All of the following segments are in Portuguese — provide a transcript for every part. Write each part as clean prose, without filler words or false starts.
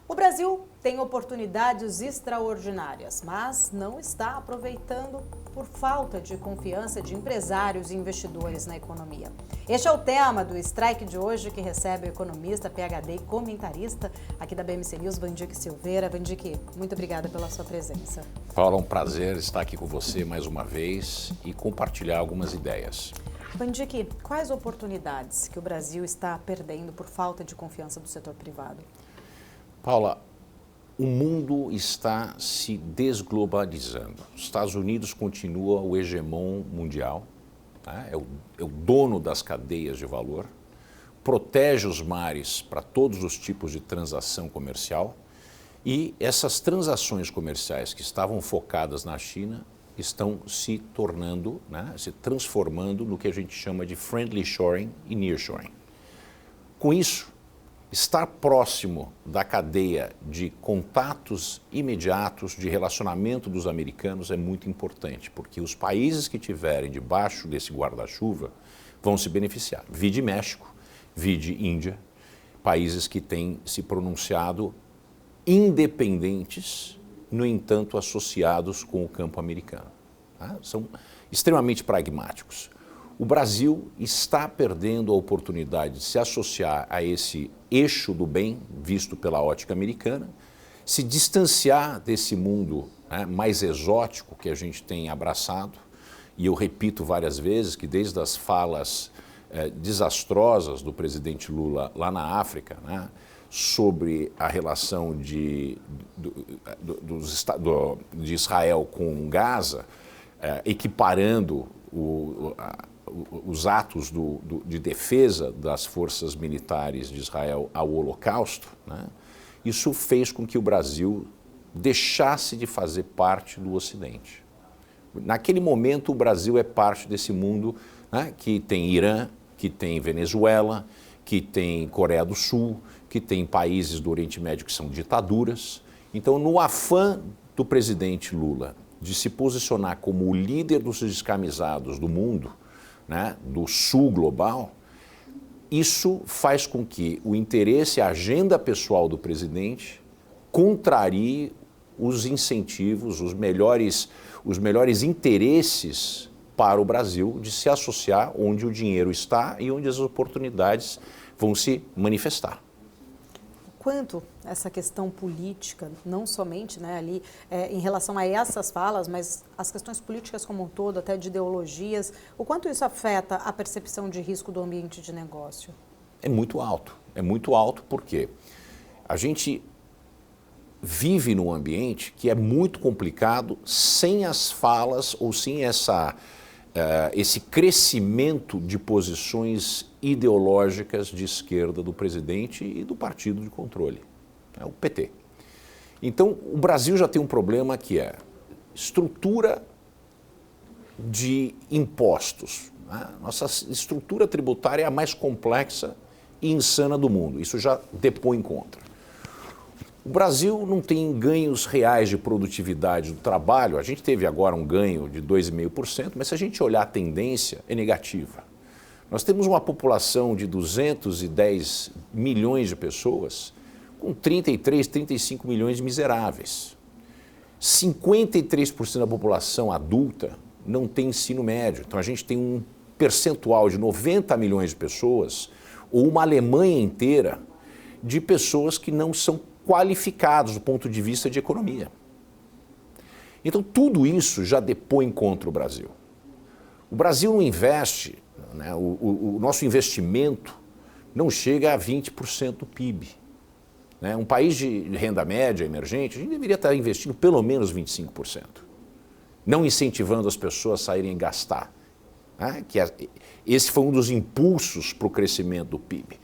O Brasil tem oportunidades extraordinárias, mas não está aproveitando por falta de confiança de empresários e investidores na economia. Este é o tema do Strike de hoje, que recebe o economista, PhD e comentarista aqui da BMC News, Vandique Silveira. Vandique, muito obrigada pela sua presença. Paula, é um prazer estar aqui com você mais uma vez e compartilhar algumas ideias. Vandique, quais oportunidades que o Brasil está perdendo por falta de confiança do setor privado? Paula, o mundo está se desglobalizando. Os Estados Unidos continua o hegemon mundial, né? é o dono das cadeias de valor, protege os mares para todos os tipos de transação comercial e essas transações comerciais que estavam focadas na China estão se tornando, né, se transformando no que a gente chama de friendly shoring e nearshoring. Com isso, estar próximo da cadeia de contatos imediatos, de relacionamento dos americanos é muito importante, porque os países que estiverem debaixo desse guarda-chuva vão se beneficiar. Vide México, vide Índia, países que têm se pronunciado independentes, no entanto associados com o campo americano. Tá? São extremamente pragmáticos. O Brasil está perdendo a oportunidade de se associar a esse eixo do bem visto pela ótica americana, se distanciar desse mundo, né, mais exótico que a gente tem abraçado. E eu repito várias vezes que desde as falas desastrosas do presidente Lula lá na África, né, sobre a relação de Israel com Gaza, equiparando os atos de defesa das forças militares de Israel ao Holocausto, né? Isso fez com que o Brasil deixasse de fazer parte do Ocidente. Naquele momento, o Brasil é parte desse mundo, né, que tem Irã, que tem Venezuela, que tem Coreia do Sul, que tem países do Oriente Médio que são ditaduras. Então, no afã do presidente Lula de se posicionar como o líder dos descamisados do mundo, né, do sul global, isso faz com que o interesse, a agenda pessoal do presidente contrarie os incentivos, os melhores interesses para o Brasil de se associar onde o dinheiro está e onde as oportunidades vão se manifestar. Quanto essa questão política, não somente, né, ali em relação a essas falas, mas as questões políticas como um todo, até de ideologias, o quanto isso afeta a percepção de risco do ambiente de negócio? É muito alto porque a gente vive num ambiente que é muito complicado sem as falas ou sem esse crescimento de posições ideológicas de esquerda do presidente e do partido de controle, o PT. Então, o Brasil já tem um problema que é estrutura de impostos. Né? Nossa estrutura tributária é a mais complexa e insana do mundo. Isso já depõe contra. O Brasil não tem ganhos reais de produtividade do trabalho. A gente teve agora um ganho de 2,5%, mas se a gente olhar a tendência, é negativa. Nós temos uma população de 210 milhões de pessoas com 33, 35 milhões de miseráveis. 53% da população adulta não tem ensino médio. Então a gente tem um percentual de 90 milhões de pessoas, ou uma Alemanha inteira, de pessoas que não são qualificados do ponto de vista de economia. Então, tudo isso já depõe contra o Brasil. O Brasil não investe, né, o nosso investimento não chega a 20% do PIB. Né? Um país de renda média emergente, a gente deveria estar investindo pelo menos 25%. Não incentivando as pessoas a saírem e gastar. Né? Esse foi um dos impulsos para o crescimento do PIB.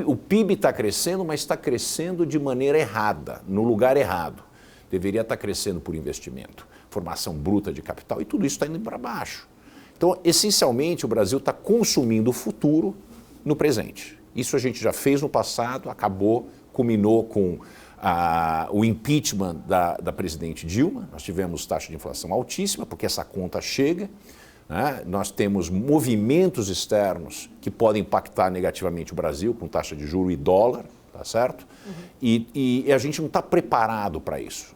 O PIB está crescendo, mas está crescendo de maneira errada, no lugar errado. Deveria estar crescendo por investimento, formação bruta de capital, e tudo isso está indo para baixo. Então, essencialmente, o Brasil está consumindo o futuro no presente. Isso a gente já fez no passado, acabou, culminou com o impeachment da presidente Dilma. Nós tivemos taxa de inflação altíssima, porque essa conta chega. né? Nós temos movimentos externos que podem impactar negativamente o Brasil, com taxa de juros e dólar, tá certo? E a gente não está preparado para isso.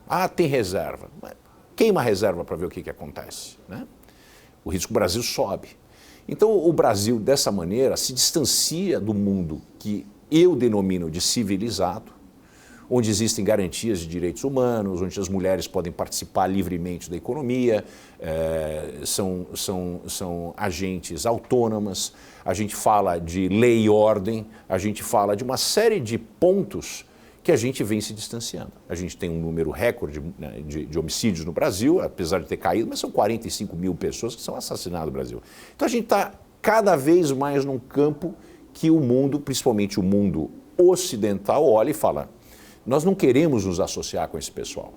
Ah, tem reserva. Queima a reserva para ver o que acontece, né? O risco do Brasil sobe. Então, o Brasil, dessa maneira, se distancia do mundo que eu denomino de civilizado, onde existem garantias de direitos humanos, onde as mulheres podem participar livremente da economia, são agentes autônomas, a gente fala de lei e ordem, a gente fala de uma série de pontos que a gente vem se distanciando. A gente tem um número recorde, né, de homicídios no Brasil, apesar de ter caído, mas são 45 mil pessoas que são assassinadas no Brasil. Então a gente está cada vez mais num campo que o mundo, principalmente o mundo ocidental, olha e fala: nós não queremos nos associar com esse pessoal.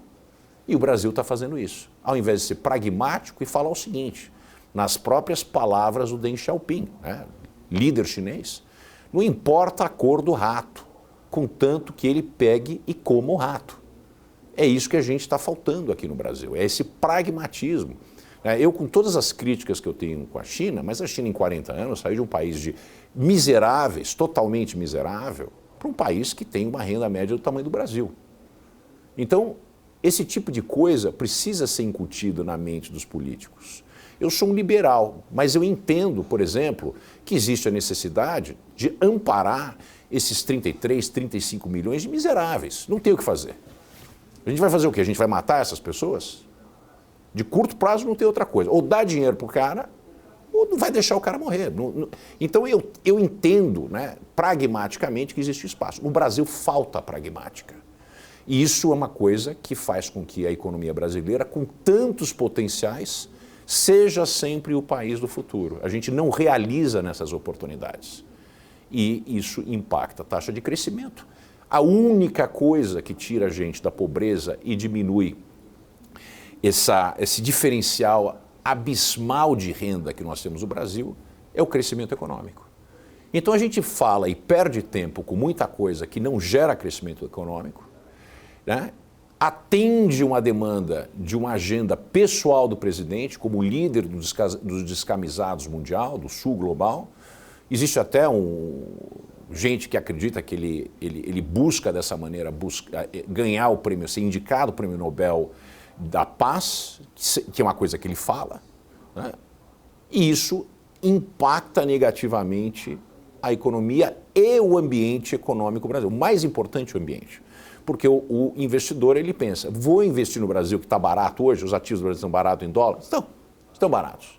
E o Brasil está fazendo isso. Ao invés de ser pragmático e falar o seguinte, nas próprias palavras do Deng Xiaoping, né, líder chinês, não importa a cor do rato, contanto que ele pegue e coma o rato. É isso que a gente está faltando aqui no Brasil, é esse pragmatismo. Eu, com todas as críticas que eu tenho com a China, mas a China em 40 anos saiu de um país de miseráveis, totalmente miserável, para um país que tem uma renda média do tamanho do Brasil. Então, esse tipo de coisa precisa ser incutido na mente dos políticos. Eu sou um liberal, mas eu entendo, por exemplo, que existe a necessidade de amparar esses 33, 35 milhões de miseráveis. Não tem o que fazer. A gente vai fazer o quê? A gente vai matar essas pessoas? De curto prazo não tem outra coisa. Ou dá dinheiro para o cara, ou não vai deixar o cara morrer. Então eu entendo, né, pragmaticamente que existe espaço. No Brasil falta pragmática. E isso é uma coisa que faz com que a economia brasileira, com tantos potenciais, seja sempre o país do futuro. A gente não realiza nessas oportunidades. E isso impacta a taxa de crescimento. A única coisa que tira a gente da pobreza e diminui esse diferencial abismal de renda que nós temos no Brasil é o crescimento econômico. Então a gente fala e perde tempo com muita coisa que não gera crescimento econômico, né? Atende uma demanda de uma agenda pessoal do presidente como líder dos descamisados mundial, do sul global. Existe até gente que acredita que ele busca dessa maneira ganhar o prêmio, ser indicado o prêmio Nobel da Paz, que é uma coisa que ele fala, né? E isso impacta negativamente a economia e o ambiente econômico do Brasil. O mais importante é o ambiente, porque o investidor ele pensa, vou investir no Brasil que está barato hoje, os ativos do Brasil estão baratos em dólar? Estão baratos.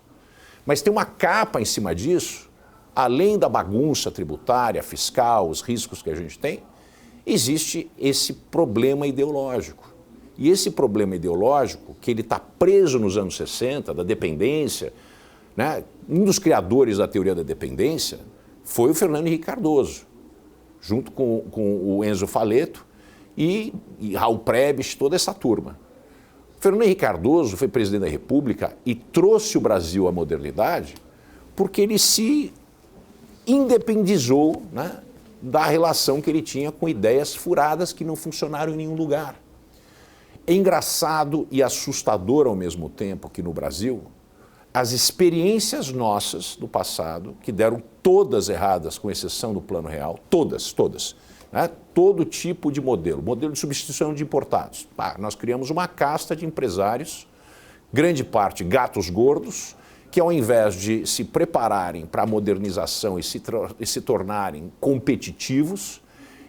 Mas tem uma capa em cima disso, além da bagunça tributária, fiscal, os riscos que a gente tem, existe esse problema ideológico. E esse problema ideológico, que ele está preso nos anos 60, da dependência, né? Um dos criadores da teoria da dependência foi o Fernando Henrique Cardoso, junto com o Enzo Faleto e Raul Prebisch, toda essa turma. Fernando Henrique Cardoso foi presidente da República e trouxe o Brasil à modernidade porque ele se independizou, né, da relação que ele tinha com ideias furadas que não funcionaram em nenhum lugar. É engraçado e assustador ao mesmo tempo que no Brasil, as experiências nossas do passado, que deram todas erradas, com exceção do Plano Real, todas, né, todo tipo de modelo de substituição de importados. Nós criamos uma casta de empresários, grande parte gatos gordos, que ao invés de se prepararem para a modernização e se tornarem competitivos,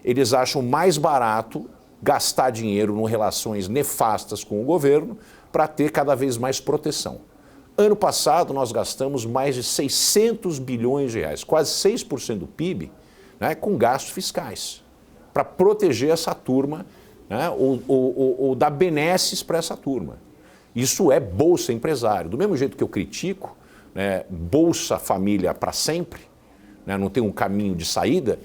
eles acham mais barato gastar dinheiro em relações nefastas com o governo para ter cada vez mais proteção. Ano passado nós gastamos mais de 600 bilhões de reais, quase 6% do PIB, né, com gastos fiscais, para proteger essa turma, né, ou dar benesses para essa turma. Isso é Bolsa Empresário. Do mesmo jeito que eu critico, né, Bolsa Família para sempre, né, não tem um caminho de saída,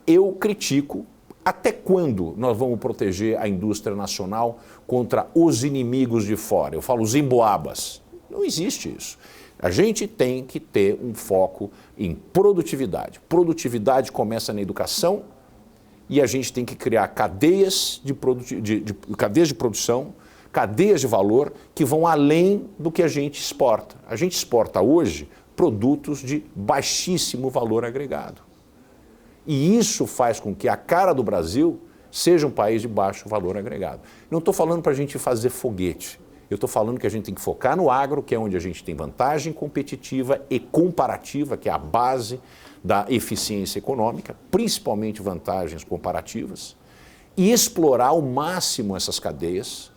eu critico até quando nós vamos proteger a indústria nacional contra os inimigos de fora. Eu falo os emboabas. Não existe isso. A gente tem que ter um foco em produtividade. Produtividade começa na educação e a gente tem que criar cadeias de produção, cadeias de valor que vão além do que a gente exporta. A gente exporta hoje produtos de baixíssimo valor agregado. E isso faz com que a cara do Brasil seja um país de baixo valor agregado. Não estou falando para a gente fazer foguete. Eu estou falando que a gente tem que focar no agro, que é onde a gente tem vantagem competitiva e comparativa, que é a base da eficiência econômica, principalmente vantagens comparativas, e explorar ao máximo essas cadeias,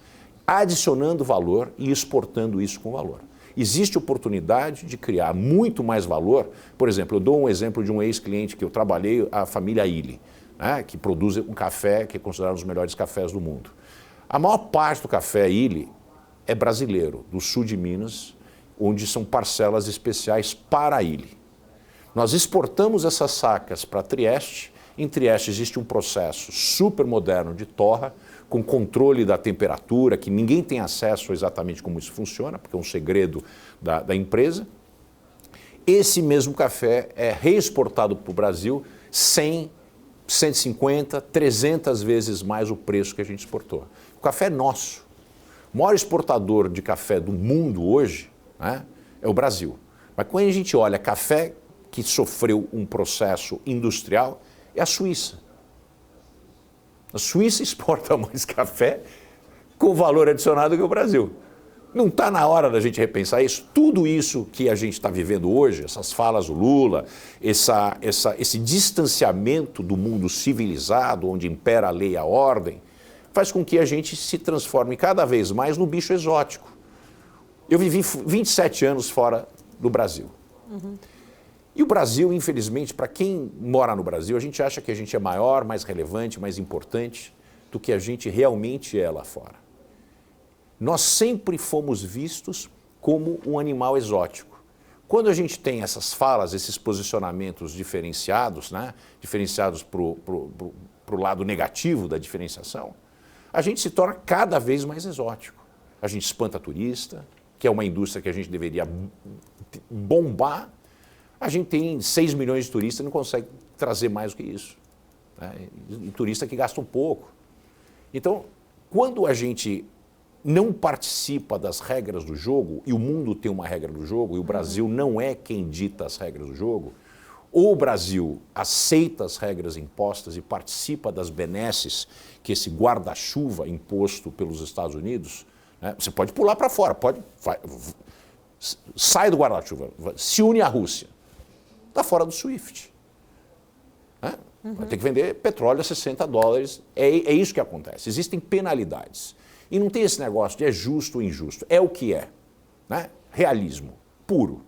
adicionando valor e exportando isso com valor. Existe oportunidade de criar muito mais valor. Por exemplo, eu dou um exemplo de um ex-cliente que eu trabalhei, a família Illy, né, que produz um café que é considerado um dos melhores cafés do mundo. A maior parte do café Illy é brasileiro, do sul de Minas, onde são parcelas especiais para a Illy. Nós exportamos essas sacas para Trieste. Em Trieste existe um processo super moderno de torra, com controle da temperatura, que ninguém tem acesso a exatamente como isso funciona, porque é um segredo da empresa. Esse mesmo café é reexportado para o Brasil 100, 150, 300 vezes mais o preço que a gente exportou. O café é nosso. O maior exportador de café do mundo hoje, né, é o Brasil. Mas quando a gente olha café que sofreu um processo industrial, é a Suíça. A Suíça exporta mais café com valor adicionado que o Brasil. Não está na hora da gente repensar isso? Tudo isso que a gente está vivendo hoje, essas falas do Lula, esse distanciamento do mundo civilizado, onde impera a lei e a ordem, faz com que a gente se transforme cada vez mais no bicho exótico. Eu vivi 27 anos fora do Brasil. Uhum. E o Brasil, infelizmente, para quem mora no Brasil, a gente acha que a gente é maior, mais relevante, mais importante do que a gente realmente é lá fora. Nós sempre fomos vistos como um animal exótico. Quando a gente tem essas falas, esses posicionamentos diferenciados, né, diferenciados para o lado negativo da diferenciação, a gente se torna cada vez mais exótico. A gente espanta turista, que é uma indústria que a gente deveria bombar. A gente tem 6 milhões de turistas e não consegue trazer mais do que isso. Né? E turista que gasta um pouco. Então, quando a gente não participa das regras do jogo, e o mundo tem uma regra do jogo, e o Brasil não é quem dita as regras do jogo, ou o Brasil aceita as regras impostas e participa das benesses que esse guarda-chuva imposto pelos Estados Unidos, né? Você pode pular para fora, sai do guarda-chuva, se une à Rússia. Está fora do SWIFT. Né? Vai ter que vender petróleo a $60. É isso que acontece. Existem penalidades. E não tem esse negócio de é justo ou injusto. É o que é. Né? Realismo puro.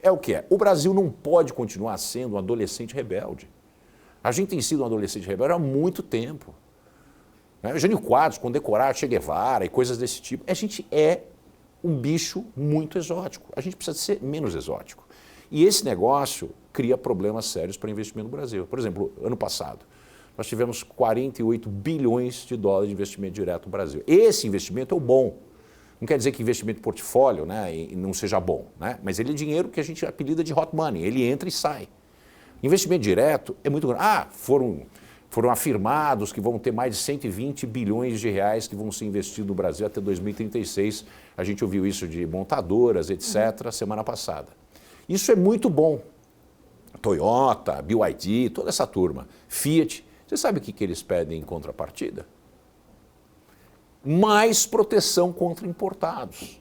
É o que é. O Brasil não pode continuar sendo um adolescente rebelde. A gente tem sido um adolescente rebelde há muito tempo. Né? Jânio Quadros, condecorar Che Guevara e coisas desse tipo. A gente é um bicho muito exótico. A gente precisa ser menos exótico. E esse negócio cria problemas sérios para investimento no Brasil. Por exemplo, ano passado, nós tivemos 48 bilhões de dólares de investimento direto no Brasil. Esse investimento é o bom. Não quer dizer que investimento portfólio, né, não seja bom, né? Mas ele é dinheiro que a gente apelida de hot money, ele entra e sai. Investimento direto é muito grande. Foram afirmados que vão ter mais de 120 bilhões de reais que vão ser investidos no Brasil até 2036. A gente ouviu isso de montadoras, etc., semana passada. Isso é muito bom. Toyota, BYD, toda essa turma, Fiat, você sabe o que eles pedem em contrapartida? Mais proteção contra importados.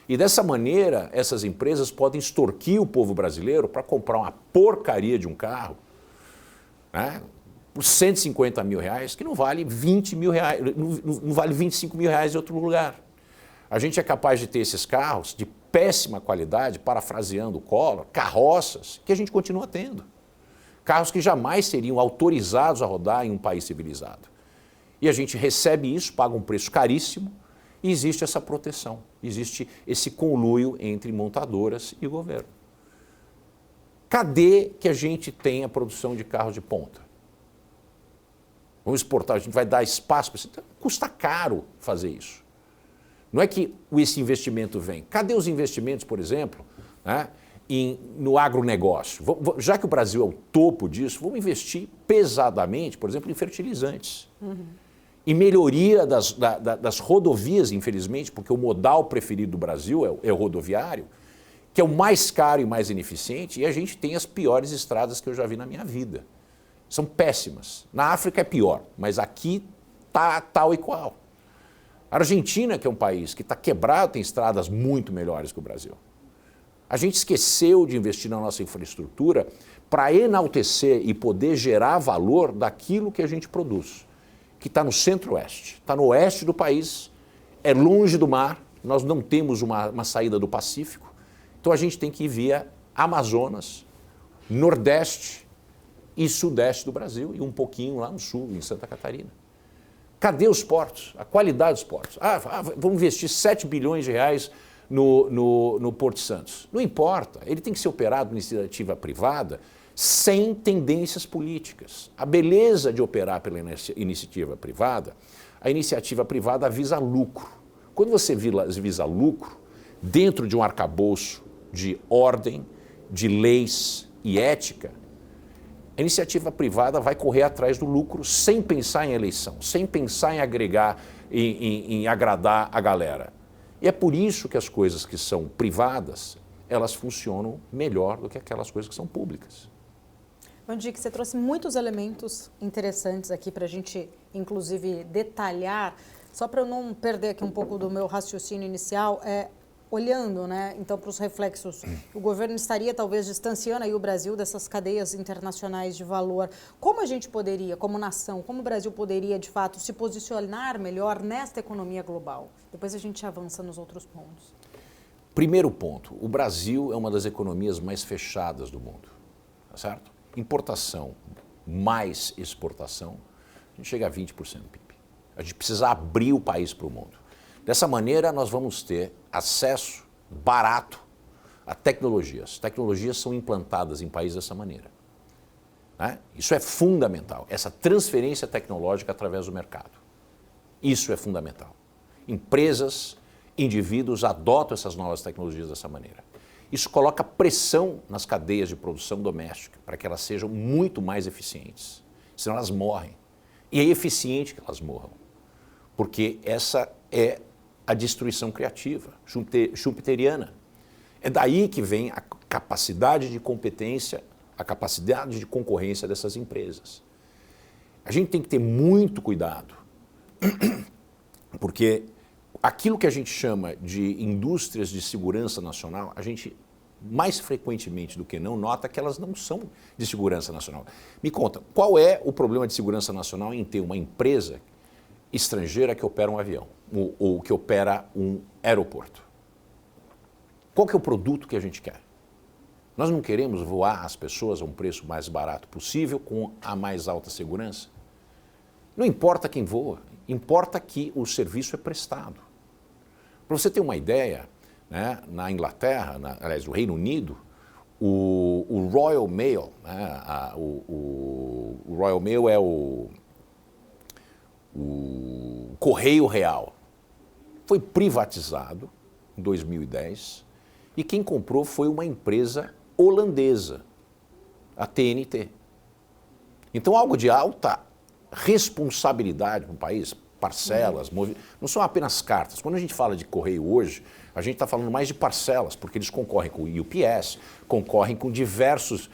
E dessa maneira, essas empresas podem extorquir o povo brasileiro para comprar uma porcaria de um carro, né, por 150 mil reais, que não vale 20 mil reais, não vale 25 mil reais em outro lugar. A gente é capaz de ter esses carros de péssima qualidade, parafraseando o Collor, carroças, que a gente continua tendo. Carros que jamais seriam autorizados a rodar em um país civilizado. E a gente recebe isso, paga um preço caríssimo, e existe essa proteção, existe esse conluio entre montadoras e governo. Cadê que a gente tem a produção de carros de ponta? Vamos exportar, a gente vai dar espaço para isso. Então, custa caro fazer isso. Não é que esse investimento vem. Cadê os investimentos, por exemplo, né, no agronegócio? Já que o Brasil é o topo disso, vamos investir pesadamente, por exemplo, em fertilizantes. Uhum. e melhoria das rodovias, infelizmente, porque o modal preferido do Brasil é o rodoviário, que é o mais caro e mais ineficiente, e a gente tem as piores estradas que eu já vi na minha vida. São péssimas. Na África é pior, mas aqui está tal e qual. A Argentina, que é um país que está quebrado, tem estradas muito melhores que o Brasil. A gente esqueceu de investir na nossa infraestrutura para enaltecer e poder gerar valor daquilo que a gente produz, que está no centro-oeste, está no oeste do país, é longe do mar, nós não temos uma saída do Pacífico, então a gente tem que ir via Amazonas, Nordeste e Sudeste do Brasil e um pouquinho lá no Sul, em Santa Catarina. Cadê os portos? A qualidade dos portos? Vamos investir 7 bilhões de reais no Porto Santos. Não importa, ele tem que ser operado por iniciativa privada sem tendências políticas. A beleza de operar pela iniciativa privada, a iniciativa privada visa lucro. Quando você visa lucro, dentro de um arcabouço de ordem, de leis e ética, a iniciativa privada vai correr atrás do lucro sem pensar em eleição, sem pensar em agregar, em agradar a galera. E é por isso que as coisas que são privadas, elas funcionam melhor do que aquelas coisas que são públicas. Mandique, você trouxe muitos elementos interessantes aqui para a gente, inclusive, detalhar. Só para eu não perder aqui um pouco do meu raciocínio inicial, olhando, né, então, para os reflexos, o governo estaria talvez distanciando aí o Brasil dessas cadeias internacionais de valor. Como a gente poderia, como nação, como o Brasil poderia, de fato, se posicionar melhor nesta economia global? Depois a gente avança nos outros pontos. Primeiro ponto, o Brasil é uma das economias mais fechadas do mundo, tá certo? Importação mais exportação, a gente chega a 20% do PIB. A gente precisa abrir o país para o mundo. Dessa maneira, nós vamos ter acesso barato a tecnologias. Tecnologias são implantadas em países dessa maneira. Né? Isso é fundamental, essa transferência tecnológica através do mercado. Isso é fundamental. Empresas, indivíduos adotam essas novas tecnologias dessa maneira. Isso coloca pressão nas cadeias de produção doméstica para que elas sejam muito mais eficientes. Senão elas morrem. E é eficiente que elas morram. Porque essa é a destruição criativa, schumpeteriana. É daí que vem a capacidade de competência, a capacidade de concorrência dessas empresas. A gente tem que ter muito cuidado, porque aquilo que a gente chama de indústrias de segurança nacional, a gente mais frequentemente do que não nota que elas não são de segurança nacional. Me conta, qual é o problema de segurança nacional em ter uma empresa estrangeira que opera um avião ou que opera um aeroporto? Qual que é o produto que a gente quer? Nós não queremos voar as pessoas a um preço mais barato possível com a mais alta segurança? Não importa quem voa, importa que o serviço é prestado. Para você ter uma ideia, né, na Inglaterra, aliás, no Reino Unido, o Royal Mail, né, o Royal Mail é o Correio Real, foi privatizado em 2010 e quem comprou foi uma empresa holandesa, a TNT. Então, algo de alta responsabilidade para o país, parcelas, não são apenas cartas. Quando a gente fala de correio hoje, a gente está falando mais de parcelas, porque eles concorrem com o UPS, concorrem com diversos,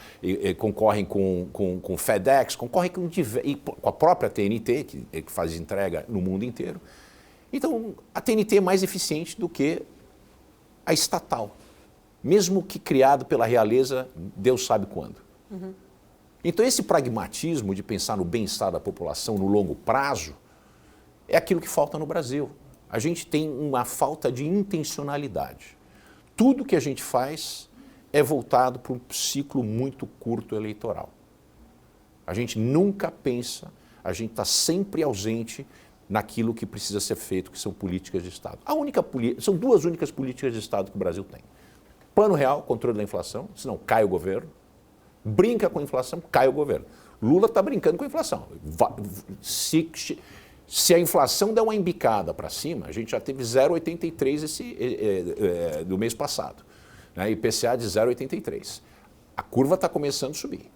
concorrem com FedEx, concorrem com a própria TNT, que faz entrega no mundo inteiro. Então, a TNT é mais eficiente do que a estatal, mesmo que criado pela realeza, Deus sabe quando. Então, esse pragmatismo de pensar no bem-estar da população no longo prazo é aquilo que falta no Brasil. A gente tem uma falta de intencionalidade. Tudo que a gente faz é voltado para um ciclo muito curto eleitoral. A gente nunca pensa, a gente está sempre ausente naquilo que precisa ser feito, que são políticas de Estado. São duas únicas políticas de Estado que o Brasil tem. Plano real, controle da inflação, senão cai o governo. Brinca com a inflação, cai o governo. Lula está brincando com a inflação. Se a inflação der uma embicada para cima, a gente já teve 0,83 do mês passado, né? IPCA de 0,83. A curva está começando a subir.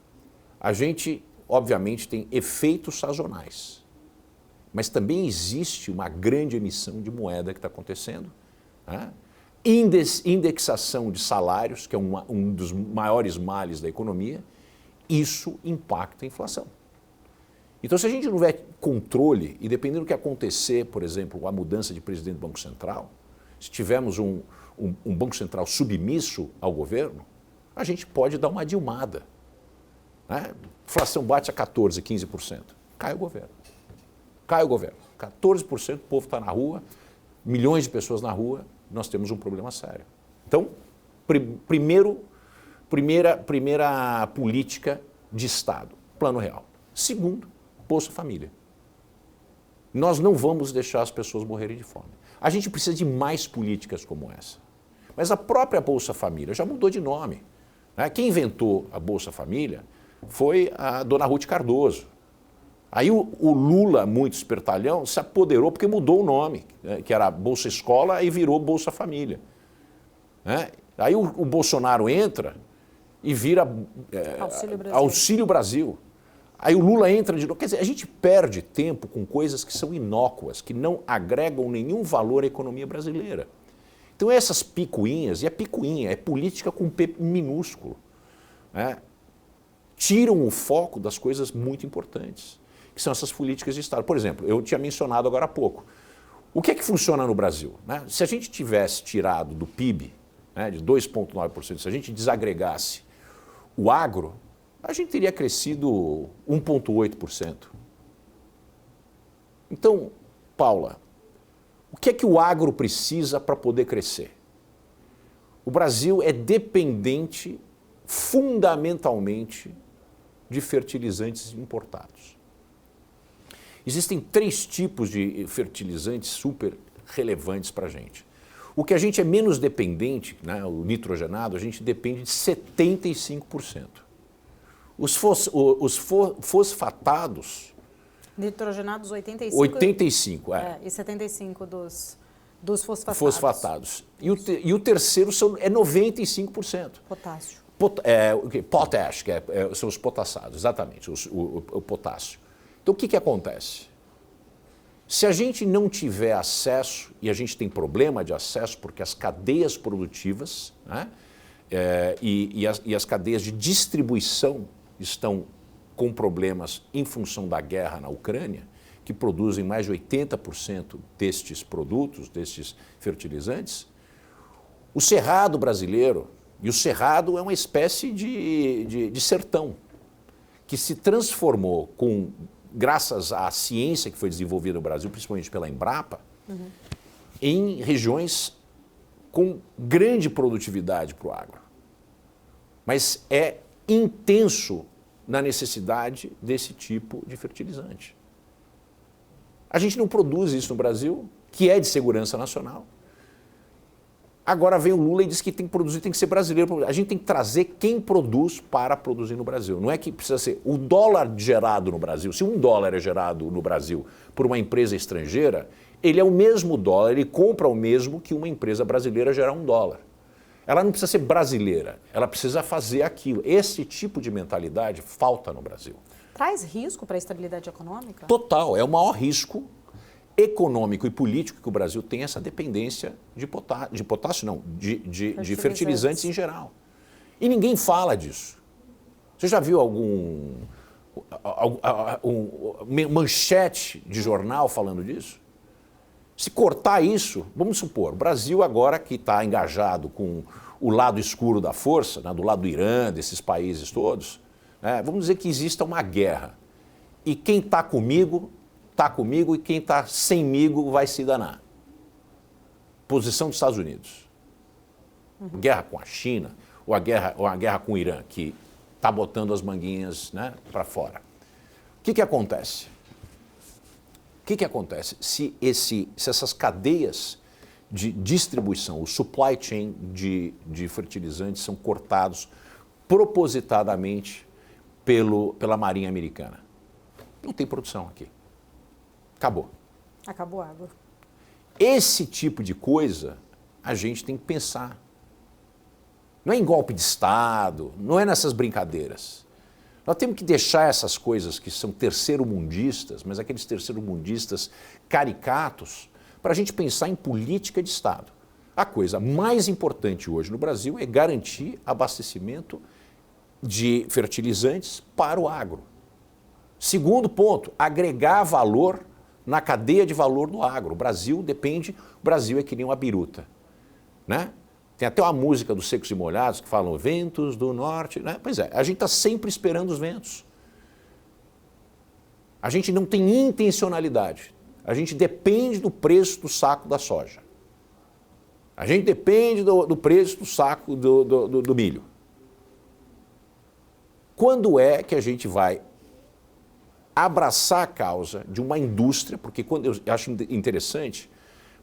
A gente, obviamente, tem efeitos sazonais. mas também existe uma grande emissão de moeda que está acontecendo, né? Indexação de salários, que é um dos maiores males da economia, isso impacta a inflação. Então, se a gente não tiver controle, e dependendo do que acontecer, por exemplo, a mudança de presidente do Banco Central, se tivermos um Banco Central submisso ao governo, a gente pode dar uma dilmada, né? Inflação bate a 14%, 15%. Cai o governo. Cai o governo. 14% do povo está na rua, milhões de pessoas na rua, nós temos um problema sério. Então, primeira política de Estado, Plano Real. Segundo, Bolsa Família. Nós não vamos deixar as pessoas morrerem de fome. A gente precisa de mais políticas como essa. Mas a própria Bolsa Família já mudou de nome, né? Quem inventou a Bolsa Família foi a dona Ruth Cardoso. Aí o Lula, muito espertalhão, se apoderou porque mudou o nome, né, que era Bolsa Escola e virou Bolsa Família. Né? Aí o Bolsonaro entra e vira Auxílio Brasil. Aí o Lula entra de novo. Quer dizer, a gente perde tempo com coisas que são inócuas, que não agregam nenhum valor à economia brasileira. Então essas picuinhas, e é picuinha, é política com P minúsculo, né, tiram o foco das coisas muito importantes, que são essas políticas de Estado. Por exemplo, eu tinha mencionado agora há pouco, o que é que funciona no Brasil? Né? Se a gente tivesse tirado do PIB, né, de 2,9%, se a gente desagregasse o agro, a gente teria crescido 1,8%. Então, Paula, o que é que o agro precisa para poder crescer? O Brasil é dependente fundamentalmente de fertilizantes importados. Existem 3 tipos de fertilizantes super relevantes para a gente. O que a gente é menos dependente, né, o nitrogenado, a gente depende de 75%. Os fosfatados... Nitrogenados 85. 85, e 75 dos fosfatados. Fosfatados. E o terceiro é 95%. Potássio. Potash, que são os potassados, exatamente, o potássio. Então, o que acontece? Se a gente não tiver acesso, e a gente tem problema de acesso porque as cadeias produtivas, né, e as cadeias de distribuição estão com problemas em função da guerra na Ucrânia, que produzem mais de 80% destes produtos, destes fertilizantes, o cerrado brasileiro, e o cerrado é uma espécie de sertão, que se transformou graças à ciência que foi desenvolvida no Brasil, principalmente pela Embrapa, em regiões com grande produtividade para o agro. Mas é intenso na necessidade desse tipo de fertilizante. A gente não produz isso no Brasil, que é de segurança nacional. Agora vem o Lula e diz que tem que produzir, tem que ser brasileiro. A gente tem que trazer quem produz para produzir no Brasil. Não é que precisa ser o dólar gerado no Brasil. Se $1 é gerado no Brasil por uma empresa estrangeira, ele é o mesmo dólar, ele compra o mesmo que uma empresa brasileira gerar $1. Ela não precisa ser brasileira, ela precisa fazer aquilo. Esse tipo de mentalidade falta no Brasil. Traz risco para a estabilidade econômica? Total, é o maior risco econômico e político que o Brasil tem, essa dependência de fertilizantes em geral. E ninguém fala disso. Você já viu algum manchete de jornal falando disso? Se cortar isso, vamos supor, o Brasil agora que está engajado com o lado escuro da força, né, do lado do Irã, desses países todos, né, vamos dizer que exista uma guerra. E quem está comigo, e quem está semigo vai se danar. Posição dos Estados Unidos. Guerra com a China, ou a guerra com o Irã, que está botando as manguinhas, né, para fora. O que acontece? O que acontece se essas cadeias de distribuição, o supply chain de fertilizantes são cortados propositadamente pela Marinha Americana? Não tem produção aqui. Acabou. Acabou a água. Esse tipo de coisa a gente tem que pensar. Não é em golpe de Estado, não é nessas brincadeiras. Nós temos que deixar essas coisas que são terceiro-mundistas, mas aqueles terceiro-mundistas caricatos, para a gente pensar em política de Estado. A coisa mais importante hoje no Brasil é garantir abastecimento de fertilizantes para o agro. Segundo ponto, agregar valor na cadeia de valor do agro. O Brasil é que nem uma biruta, né? Tem até uma música dos Secos e Molhados que falam ventos do norte, né? Pois é, a gente está sempre esperando os ventos. A gente não tem intencionalidade. A gente depende do preço do saco da soja. A gente depende do preço do saco do milho. Quando é que a gente vai abraçar a causa de uma indústria? Porque eu acho interessante,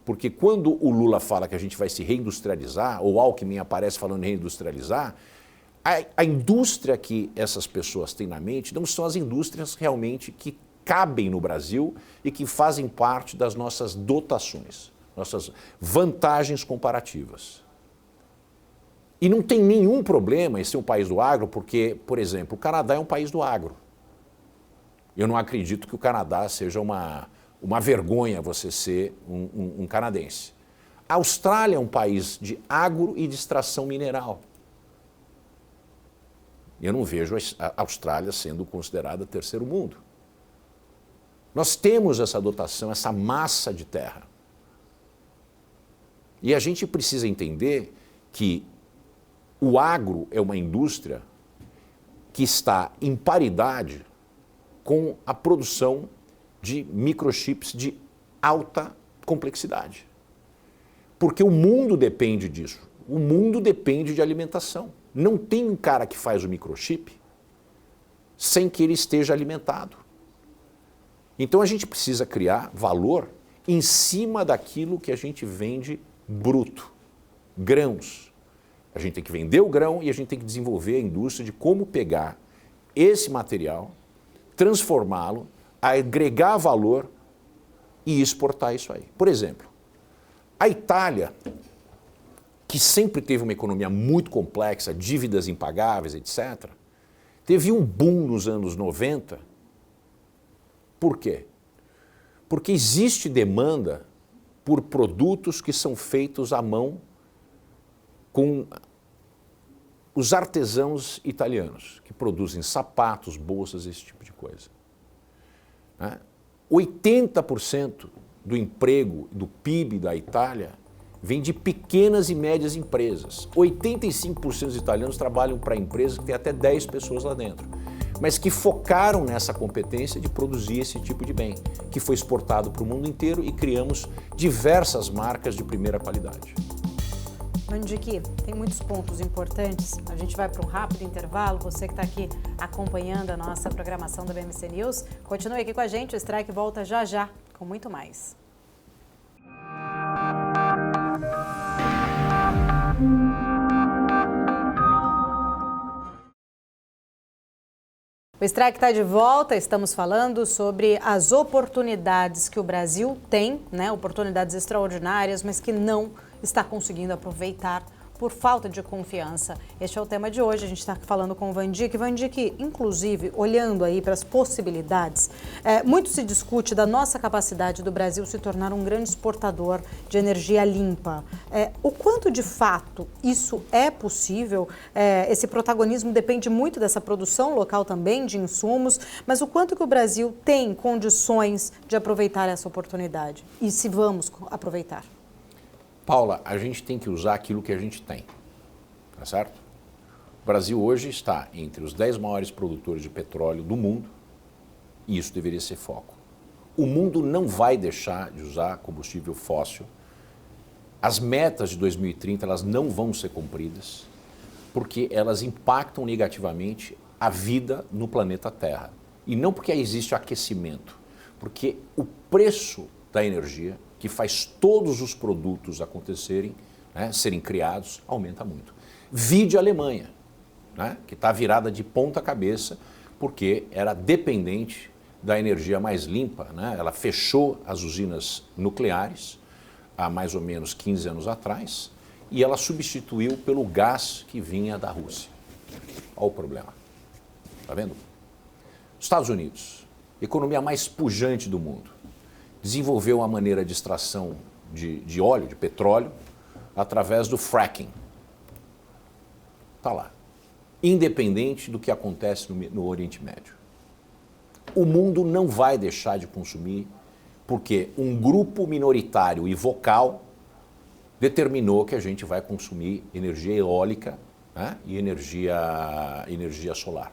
porque quando o Lula fala que a gente vai se reindustrializar, ou Alckmin aparece falando em reindustrializar, a indústria que essas pessoas têm na mente não são as indústrias realmente que cabem no Brasil e que fazem parte das nossas dotações, nossas vantagens comparativas. E não tem nenhum problema em ser um país do agro, porque, por exemplo, o Canadá é um país do agro. Eu não acredito que o Canadá seja uma vergonha você ser um canadense. A Austrália é um país de agro e de extração mineral. Eu não vejo a Austrália sendo considerada terceiro mundo. Nós temos essa dotação, essa massa de terra. E a gente precisa entender que o agro é uma indústria que está em paridade com a produção de microchips de alta complexidade. Porque o mundo depende disso. O mundo depende de alimentação. Não tem um cara que faz o microchip sem que ele esteja alimentado. Então a gente precisa criar valor em cima daquilo que a gente vende bruto, grãos. A gente tem que vender o grão e a gente tem que desenvolver a indústria de como pegar esse material, transformá-lo, agregar valor e exportar isso aí. Por exemplo, a Itália, que sempre teve uma economia muito complexa, dívidas impagáveis, etc., teve um boom nos anos 90. Por quê? Porque existe demanda por produtos que são feitos à mão com os artesãos italianos, que produzem sapatos, bolsas, esse tipo de coisa. 80% do emprego, do PIB da Itália, vem de pequenas e médias empresas. 85% dos italianos trabalham para empresas que têm até 10 pessoas lá dentro, mas que focaram nessa competência de produzir esse tipo de bem, que foi exportado para o mundo inteiro e criamos diversas marcas de primeira qualidade. Mandiqui, tem muitos pontos importantes. A gente vai para um rápido intervalo. Você que está aqui acompanhando a nossa programação da BMC News, continue aqui com a gente. O Strike volta já já com muito mais. O Strike está de volta, estamos falando sobre as oportunidades que o Brasil tem, né? Oportunidades extraordinárias, mas que não está conseguindo aproveitar por falta de confiança. Este é o tema de hoje, a gente está falando com o Vandique. Vandique, inclusive, olhando aí para as possibilidades, muito se discute da nossa capacidade do Brasil se tornar um grande exportador de energia limpa. O quanto de fato isso é possível? Esse protagonismo depende muito dessa produção local também, de insumos, mas o quanto que o Brasil tem condições de aproveitar essa oportunidade? E se vamos aproveitar? Paula, a gente tem que usar aquilo que a gente tem, tá certo? O Brasil hoje está entre os 10 maiores produtores de petróleo do mundo e isso deveria ser foco. O mundo não vai deixar de usar combustível fóssil. As metas de 2030 elas não vão ser cumpridas porque elas impactam negativamente a vida no planeta Terra. E não porque existe aquecimento, porque o preço da energia que faz todos os produtos acontecerem, né, serem criados, aumenta muito. Vide a Alemanha, né, que está virada de ponta cabeça porque era dependente da energia mais limpa, né? Ela fechou as usinas nucleares há mais ou menos 15 anos atrás e ela substituiu pelo gás que vinha da Rússia. Olha o problema. Está vendo? Estados Unidos, economia mais pujante do mundo, desenvolveu uma maneira de extração de óleo, de petróleo, através do fracking. Está lá. Independente do que acontece no Oriente Médio. O mundo não vai deixar de consumir porque um grupo minoritário e vocal determinou que a gente vai consumir energia eólica, né, e energia solar.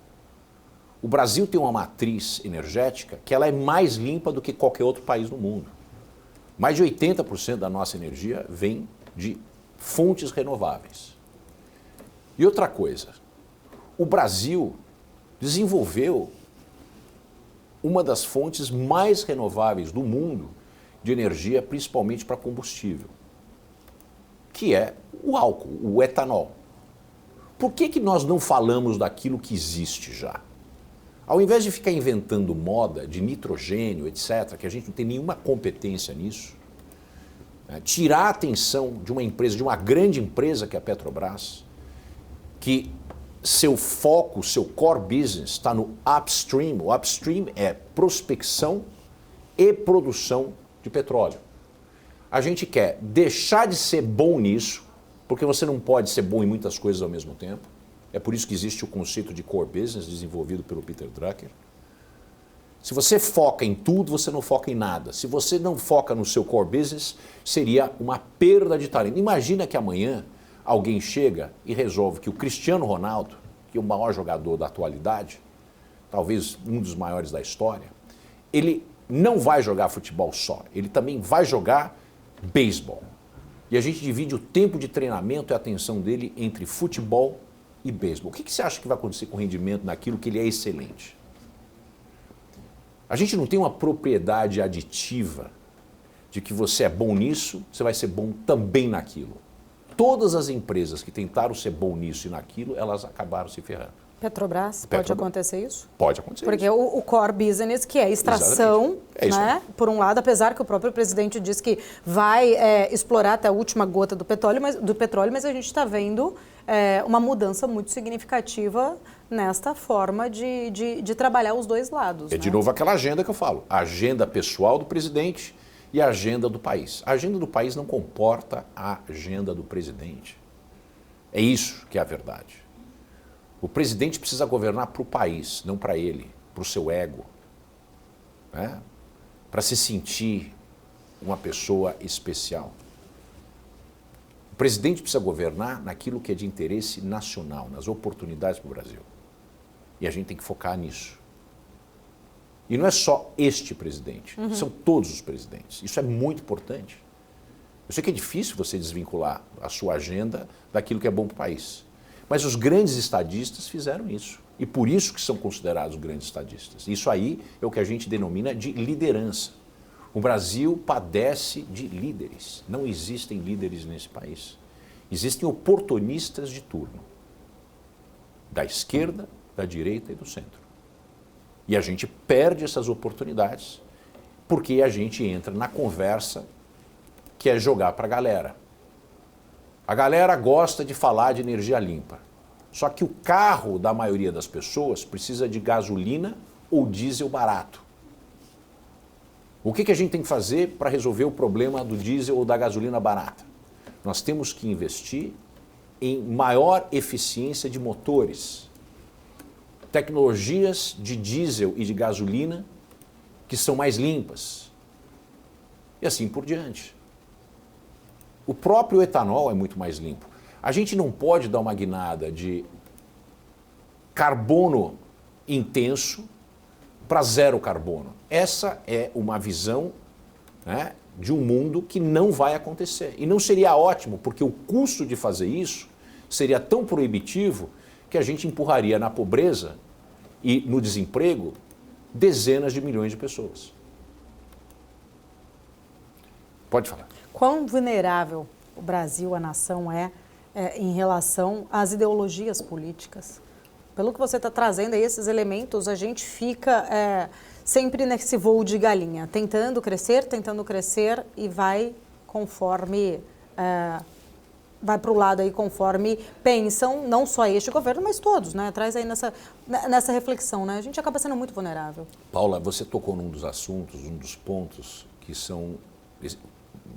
O Brasil tem uma matriz energética que ela é mais limpa do que qualquer outro país no mundo. Mais de 80% da nossa energia vem de fontes renováveis. E outra coisa, o Brasil desenvolveu uma das fontes mais renováveis do mundo de energia, principalmente para combustível, que é o álcool, o etanol. Por que nós não falamos daquilo que existe já? Ao invés de ficar inventando moda de nitrogênio, etc., que a gente não tem nenhuma competência nisso, né, tirar a atenção de uma empresa, de uma grande empresa que é a Petrobras, que seu foco, seu core business está no upstream. O upstream é prospecção e produção de petróleo. A gente quer deixar de ser bom nisso, porque você não pode ser bom em muitas coisas ao mesmo tempo. É por isso que existe o conceito de core business, desenvolvido pelo Peter Drucker. Se você foca em tudo, você não foca em nada. Se você não foca no seu core business, seria uma perda de talento. Imagina que amanhã alguém chega e resolve que o Cristiano Ronaldo, que é o maior jogador da atualidade, talvez um dos maiores da história, ele não vai jogar futebol só, ele também vai jogar beisebol. E a gente divide o tempo de treinamento e a atenção dele entre futebol e beisebol. O que você acha que vai acontecer com o rendimento naquilo que ele é excelente? A gente não tem uma propriedade aditiva de que você é bom nisso, você vai ser bom também naquilo. Todas as empresas que tentaram ser bom nisso e naquilo, elas acabaram se ferrando. Petrobras, pode acontecer isso? Pode acontecer porque isso. Porque o core business, que é extração, né? Por um lado, apesar que o próprio presidente disse que vai explorar até a última gota do petróleo, mas a gente está vendo uma mudança muito significativa nesta forma de trabalhar os dois lados. É de novo aquela agenda que eu falo, a agenda pessoal do presidente e a agenda do país. A agenda do país não comporta a agenda do presidente. É isso que é a verdade. O presidente precisa governar para o país, não para ele, para o seu ego, né? Para se sentir uma pessoa especial. O presidente precisa governar naquilo que é de interesse nacional, nas oportunidades para o Brasil. E a gente tem que focar nisso. E não é só este presidente, são todos os presidentes. Isso é muito importante. Eu sei que é difícil você desvincular a sua agenda daquilo que é bom para o país. Mas os grandes estadistas fizeram isso. E por isso que são considerados grandes estadistas. Isso aí é o que a gente denomina de liderança. O Brasil padece de líderes. Não existem líderes nesse país. Existem oportunistas de turno. Da esquerda, da direita e do centro. E a gente perde essas oportunidades porque a gente entra na conversa que é jogar para a galera. A galera gosta de falar de energia limpa. Só que o carro da maioria das pessoas precisa de gasolina ou diesel barato. O que a gente tem que fazer para resolver o problema do diesel ou da gasolina barata? Nós temos que investir em maior eficiência de motores. Tecnologias de diesel e de gasolina que são mais limpas. E assim por diante. O próprio etanol é muito mais limpo. A gente não pode dar uma guinada de carbono intenso para zero carbono. Essa é uma visão, né, de um mundo que não vai acontecer. E não seria ótimo, porque o custo de fazer isso seria tão proibitivo que a gente empurraria na pobreza e no desemprego dezenas de milhões de pessoas. Pode falar. Quão vulnerável o Brasil, a nação, é em relação às ideologias políticas? Pelo que você está trazendo aí, esses elementos, a gente fica sempre nesse voo de galinha, tentando crescer e vai conforme vai para o lado aí conforme pensam, não só este governo, mas todos, né? Traz aí nessa reflexão, né? A gente acaba sendo muito vulnerável. Paula, você tocou num dos assuntos, um dos pontos que são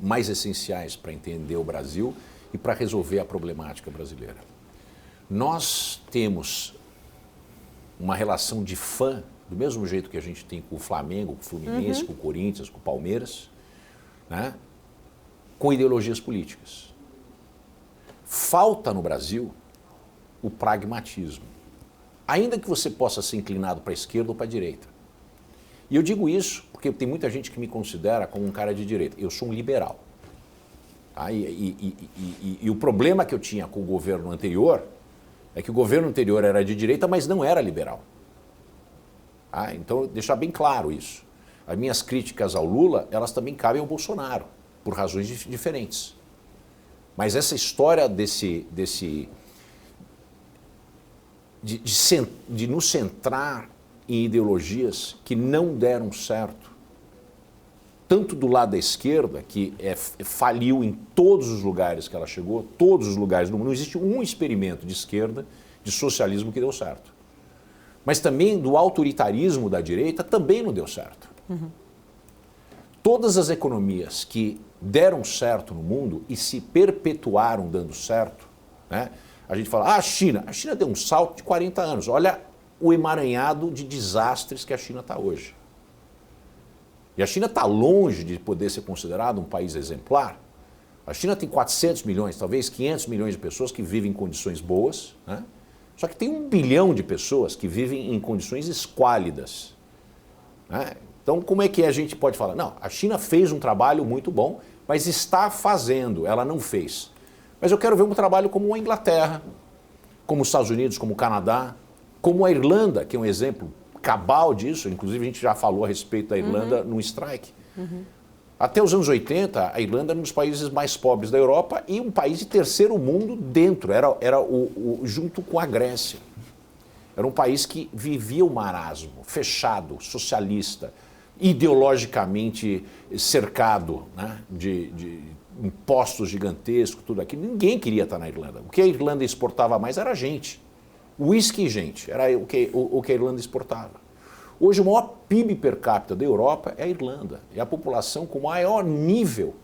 mais essenciais para entender o Brasil e para resolver a problemática brasileira. Nós temos uma relação de fã, do mesmo jeito que a gente tem com o Flamengo, com o Fluminense, com o Corinthians, com o Palmeiras, né? Com ideologias políticas. Falta no Brasil o pragmatismo, ainda que você possa ser inclinado para a esquerda ou para a direita. E eu digo isso porque tem muita gente que me considera como um cara de direita. Eu sou um liberal. Tá? E o problema que eu tinha com o governo anterior é que o governo anterior era de direita, mas não era liberal. Tá? Então, deixar bem claro isso. As minhas críticas ao Lula, elas também cabem ao Bolsonaro, por razões diferentes. Mas essa história de nos centrar em ideologias que não deram certo, tanto do lado da esquerda, que faliu em todos os lugares que ela chegou, todos os lugares do mundo, não existe um experimento de esquerda, de socialismo que deu certo. Mas também do autoritarismo da direita também não deu certo. Todas as economias que deram certo no mundo e se perpetuaram dando certo, né? A gente fala, a China deu um salto de 40 anos. Olha o emaranhado de desastres que a China está hoje. E a China está longe de poder ser considerado um país exemplar. A China tem 400 milhões, talvez 500 milhões de pessoas que vivem em condições boas, né? Só que tem 1 bilhão de pessoas que vivem em condições esquálidas, né? Então, como é que a gente pode falar? Não, a China fez um trabalho muito bom, mas está fazendo, ela não fez. Mas eu quero ver um trabalho como a Inglaterra, como os Estados Unidos, como o Canadá, como a Irlanda, que é um exemplo cabal disso. Inclusive, a gente já falou a respeito da Irlanda no strike. Até os anos 80, a Irlanda era um dos países mais pobres da Europa e um país de terceiro mundo dentro, era junto com a Grécia. Era um país que vivia o marasmo, fechado, socialista, ideologicamente cercado, né, de impostos gigantescos, tudo aquilo. Ninguém queria estar na Irlanda. O que a Irlanda exportava mais era gente. Whisky e gente, era o que a Irlanda exportava. Hoje o maior PIB per capita da Europa é a Irlanda. É a população com o maior nível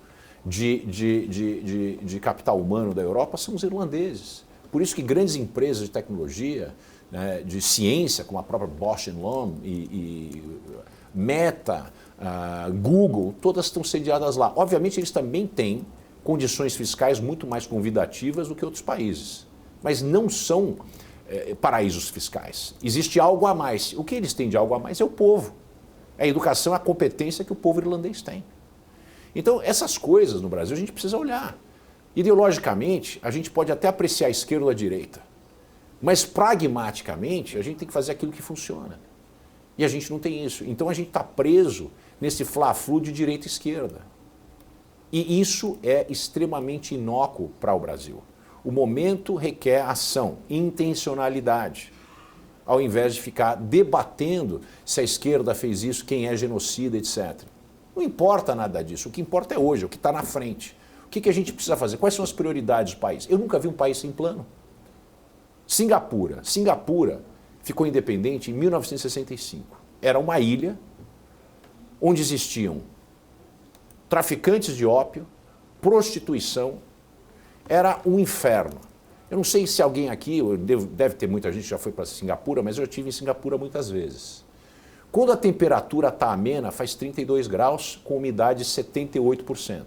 de capital humano da Europa são os irlandeses. Por isso que grandes empresas de tecnologia, né, de ciência, como a própria Bosch Lomb e Meta, Google, todas estão sediadas lá. Obviamente eles também têm condições fiscais muito mais convidativas do que outros países, mas não são paraísos fiscais. Existe algo a mais. O que eles têm de algo a mais é o povo. É a educação, a competência que o povo irlandês tem. Então, essas coisas no Brasil a gente precisa olhar. Ideologicamente, a gente pode até apreciar a esquerda ou a direita, mas pragmaticamente a gente tem que fazer aquilo que funciona. E a gente não tem isso. Então a gente está preso nesse fla-flu de direita e esquerda. E isso é extremamente inócuo para o Brasil. O momento requer ação, intencionalidade, ao invés de ficar debatendo se a esquerda fez isso, quem é genocida, etc. Não importa nada disso. O que importa é hoje, o que está na frente. O que a gente precisa fazer? Quais são as prioridades do país? Eu nunca vi um país sem plano. Singapura ficou independente em 1965. Era uma ilha onde existiam traficantes de ópio, prostituição, era um inferno. Eu não sei se alguém aqui, deve ter muita gente que já foi para Singapura, mas eu estive em Singapura muitas vezes. Quando a temperatura está amena, faz 32 graus, com umidade de 78%.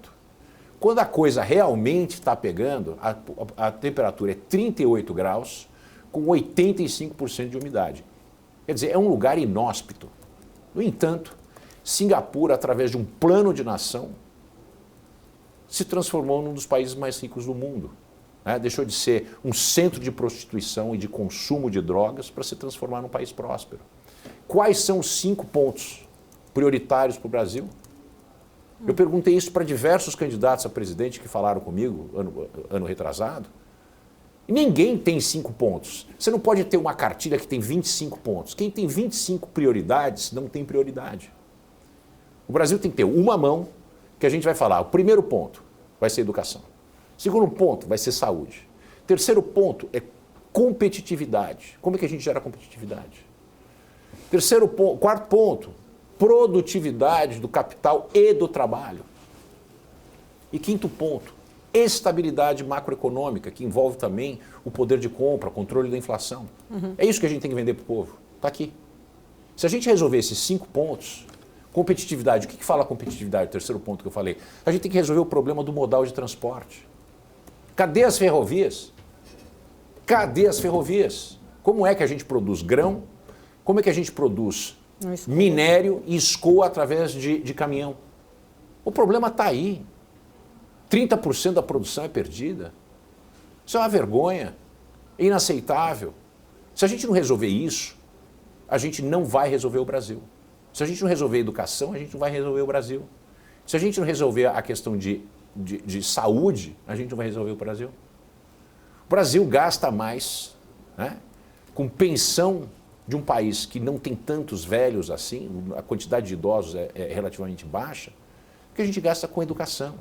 Quando a coisa realmente está pegando, a temperatura é 38 graus, com 85% de umidade. Quer dizer, é um lugar inóspito. No entanto, Singapura, através de um plano de nação, se transformou num dos países mais ricos do mundo. Né? Deixou de ser um centro de prostituição e de consumo de drogas para se transformar num país próspero. Quais são os 5 pontos prioritários para o Brasil? Eu perguntei isso para diversos candidatos a presidente que falaram comigo ano retrasado. E ninguém tem 5 pontos. Você não pode ter uma cartilha que tem 25 pontos. Quem tem 25 prioridades não tem prioridade. O Brasil tem que ter uma mão que a gente vai falar. O primeiro ponto vai ser educação. Segundo ponto vai ser saúde. Terceiro ponto é competitividade. Como é que a gente gera competitividade? Quarto ponto, produtividade do capital e do trabalho. E quinto ponto, estabilidade macroeconômica, que envolve também o poder de compra, controle da inflação. É isso que a gente tem que vender para o povo. Está aqui. Se a gente resolver esses 5 pontos, competitividade, o que fala competitividade? O terceiro ponto que eu falei. A gente tem que resolver o problema do modal de transporte. Cadê as ferrovias? Cadê as ferrovias? Como é que a gente produz grão? Como é que a gente produz minério e escoa através de caminhão? O problema está aí. 30% da produção é perdida. Isso é uma vergonha. É inaceitável. Se a gente não resolver isso, a gente não vai resolver o Brasil. Se a gente não resolver a educação, a gente não vai resolver o Brasil. Se a gente não resolver a questão de saúde, a gente não vai resolver o Brasil. O Brasil gasta mais, né, com pensão de um país que não tem tantos velhos assim, a quantidade de idosos é relativamente baixa, que a gente gasta com educação.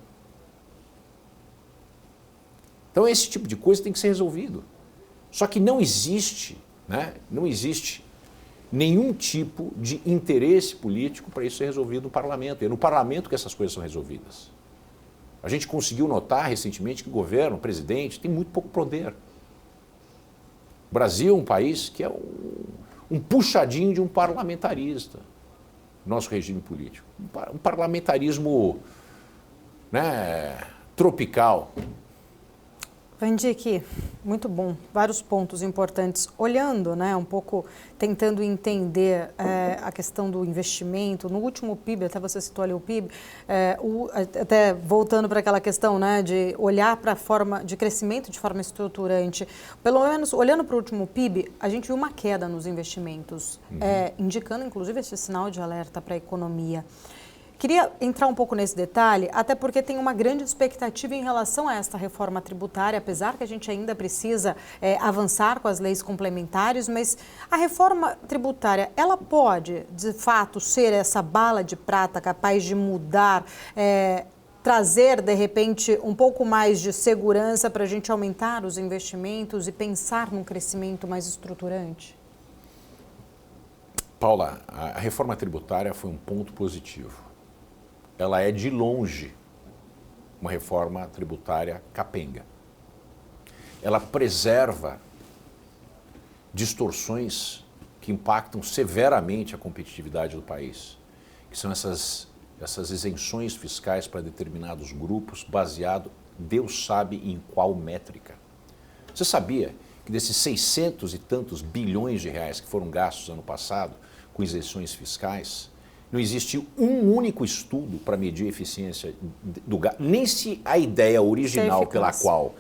Então esse tipo de coisa tem que ser resolvido. Só que não existe, né, não existe nenhum tipo de interesse político para isso ser resolvido no parlamento. É no parlamento que essas coisas são resolvidas. A gente conseguiu notar recentemente que o governo, o presidente, tem muito pouco poder. O Brasil é um país que é um puxadinho de um parlamentarista, nosso regime político. Um parlamentarismo, né, tropical. Vandique, muito bom, vários pontos importantes. Olhando, né, um pouco, tentando entender a questão do investimento, no último PIB, até você citou ali o PIB, até voltando para aquela questão, né, de olhar para a forma de crescimento de forma estruturante, pelo menos olhando para o último PIB, a gente viu uma queda nos investimentos, indicando inclusive esse sinal de alerta para a economia. Queria entrar um pouco nesse detalhe, até porque tem uma grande expectativa em relação a esta reforma tributária, apesar que a gente ainda precisa avançar com as leis complementares, mas a reforma tributária, ela pode, de fato, ser essa bala de prata capaz de mudar, trazer, de repente, um pouco mais de segurança para a gente aumentar os investimentos e pensar num crescimento mais estruturante? Paula, a reforma tributária foi um ponto positivo. Ela é, de longe, uma reforma tributária capenga. Ela preserva distorções que impactam severamente a competitividade do país, que são essas isenções fiscais para determinados grupos, baseado, Deus sabe em qual métrica. Você sabia que desses 600 e tantos bilhões de reais que foram gastos ano passado com isenções fiscais, não existe um único estudo para medir a eficiência do gasto, nem se a ideia original pela qual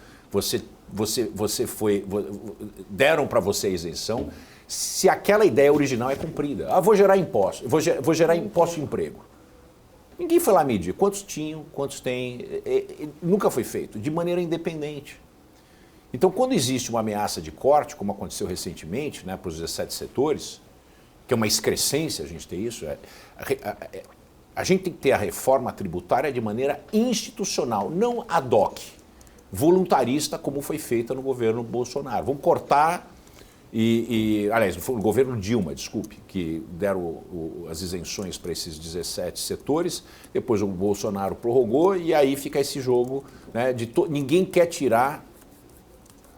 deram para você a isenção, se aquela ideia original é cumprida. Vou gerar imposto, vou gerar imposto de emprego. Ninguém foi lá medir quantos tinham, quantos têm, nunca foi feito, de maneira independente. Então, quando existe uma ameaça de corte, como aconteceu recentemente, né, para os 17 setores, que é uma excrescência a gente ter isso, a gente tem que ter a reforma tributária de maneira institucional, não ad hoc, voluntarista, como foi feita no governo Bolsonaro. Vamos cortar aliás, foi no governo Dilma, desculpe, que deram as isenções para esses 17 setores, depois o Bolsonaro prorrogou e aí fica esse jogo, né, ninguém quer tirar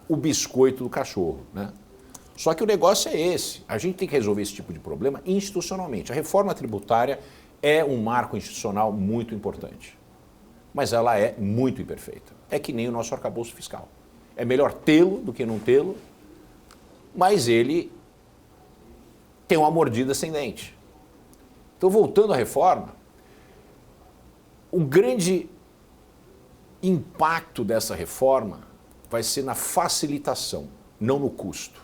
o biscoito do cachorro, né? Só que o negócio é esse, a gente tem que resolver esse tipo de problema institucionalmente. A reforma tributária é um marco institucional muito importante, mas ela é muito imperfeita. É que nem o nosso arcabouço fiscal. É melhor tê-lo do que não tê-lo, mas ele tem uma mordida sem dente. Então, voltando à reforma, o grande impacto dessa reforma vai ser na facilitação, não no custo.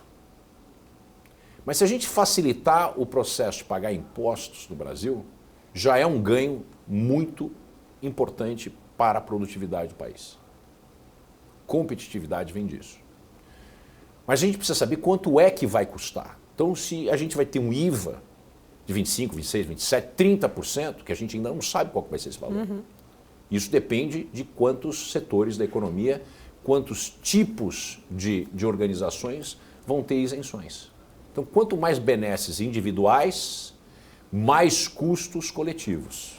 Mas se a gente facilitar o processo de pagar impostos no Brasil, já é um ganho muito importante para a produtividade do país. Competitividade vem disso. Mas a gente precisa saber quanto é que vai custar. Então, se a gente vai ter um IVA de 25%, 26%, 27%, 30%, que a gente ainda não sabe qual que vai ser esse valor. Isso depende de quantos setores da economia, quantos tipos de organizações vão ter isenções. Então, quanto mais benesses individuais, mais custos coletivos.